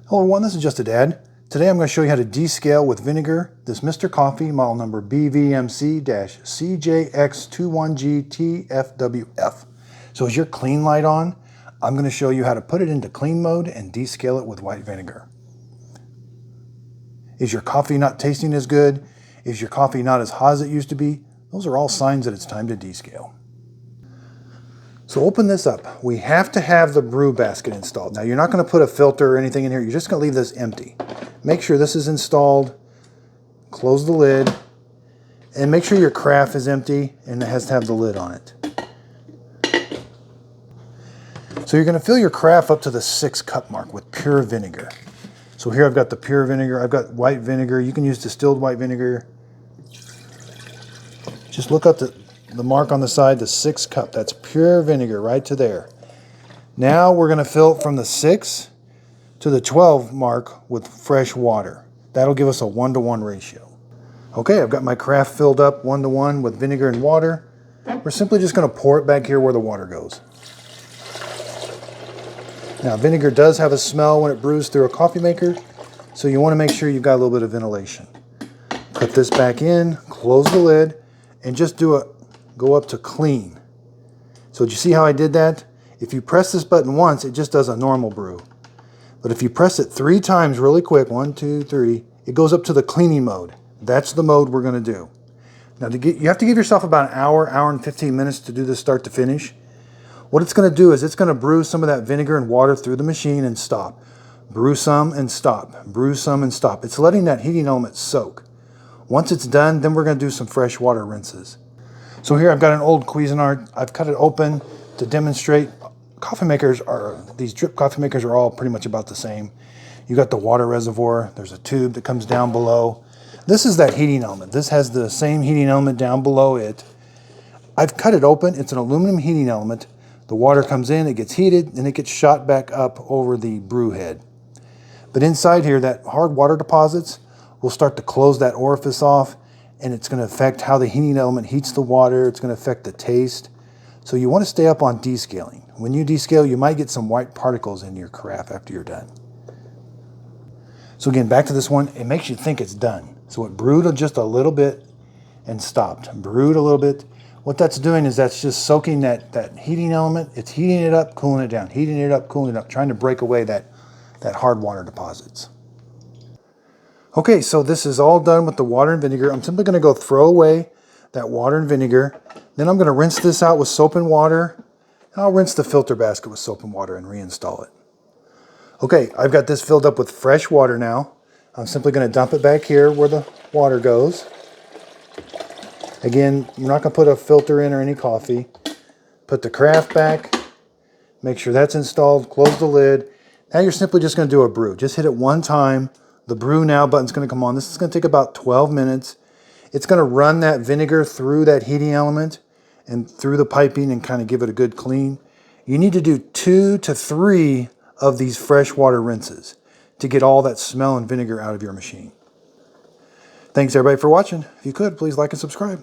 Hello everyone, this is Just a Dad. Today I'm going to show you how to descale with vinegar this Mr. Coffee model number BVMC-CJX31 So is your clean light on? I'm going to show you how to put it into clean mode and descale it with white vinegar. Is your coffee not tasting as good? Is your coffee not as hot as it used to be? Those are all signs that it's time to descale. So open this up. We have to have the brew basket installed. Now you're not going to put a filter or anything in here. You're just going to leave this empty. Make sure this is installed. Close the lid. And make sure your carafe is empty and it has to have the lid on it. So you're going to fill your carafe up to the 6 cup mark with pure vinegar. So here I've got the pure vinegar. I've got white vinegar. You can use distilled white vinegar. Just look up the mark on the side, the 6 cup. That's pure vinegar right to there. Now we're going to fill it from the 6 to the 12 mark with fresh water. That'll give us a 1-to-1 ratio. Okay, I've got my carafe filled up 1-to-1 with vinegar and water. We're simply just going to pour it back here where the water goes. Now vinegar does have a smell when it brews through a coffee maker, so you want to make sure you've got a little bit of ventilation. Put this back in, close the lid, and just go up to clean. So did you see how I did that? If you press this button once, it just does a normal brew. But if you press it 3 times really quick, 1, 2, 3, it goes up to the cleaning mode. That's the mode we're going to do. Now you have to give yourself about an hour, hour and 15 minutes to do this start to finish. What it's going to do is it's going to brew some of that vinegar and water through the machine and stop. Brew some and stop. Brew some and stop. It's letting that heating element soak. Once it's done, then we're going to do some fresh water rinses. So here I've got an old Cuisinart. I've cut it open to demonstrate. These drip coffee makers are all pretty much about the same. You got the water reservoir. There's a tube that comes down below. This is that heating element. This has the same heating element down below it. I've cut it open. It's an aluminum heating element. The water comes in, it gets heated, and it gets shot back up over the brew head. But inside here, that hard water deposits will start to close that orifice off, and it's going to affect how the heating element heats the water. It's going to affect the taste. So you want to stay up on descaling. When you descale, you might get some white particles in your carafe after you're done. So again, back to this one, it makes you think it's done. So it brewed just a little bit and stopped. Brewed a little bit. What that's doing is that's just soaking that heating element. It's heating it up, cooling it down, heating it up, cooling it up, trying to break away that hard water deposits. Okay, so this is all done with the water and vinegar. I'm simply going to go throw away that water and vinegar. Then I'm going to rinse this out with soap and water. And I'll rinse the filter basket with soap and water and reinstall it. Okay, I've got this filled up with fresh water now. I'm simply going to dump it back here where the water goes. Again, you're not going to put a filter in or any coffee. Put the carafe back. Make sure that's installed. Close the lid. Now you're simply just going to do a brew. Just hit it one time. The brew now button's going to come on. This is going to take about 12 minutes. It's going to run that vinegar through that heating element and through the piping and kind of give it a good clean. You need to do 2 to 3 of these fresh water rinses to get all that smell and vinegar out of your machine. Thanks everybody for watching. If you could, please like and subscribe.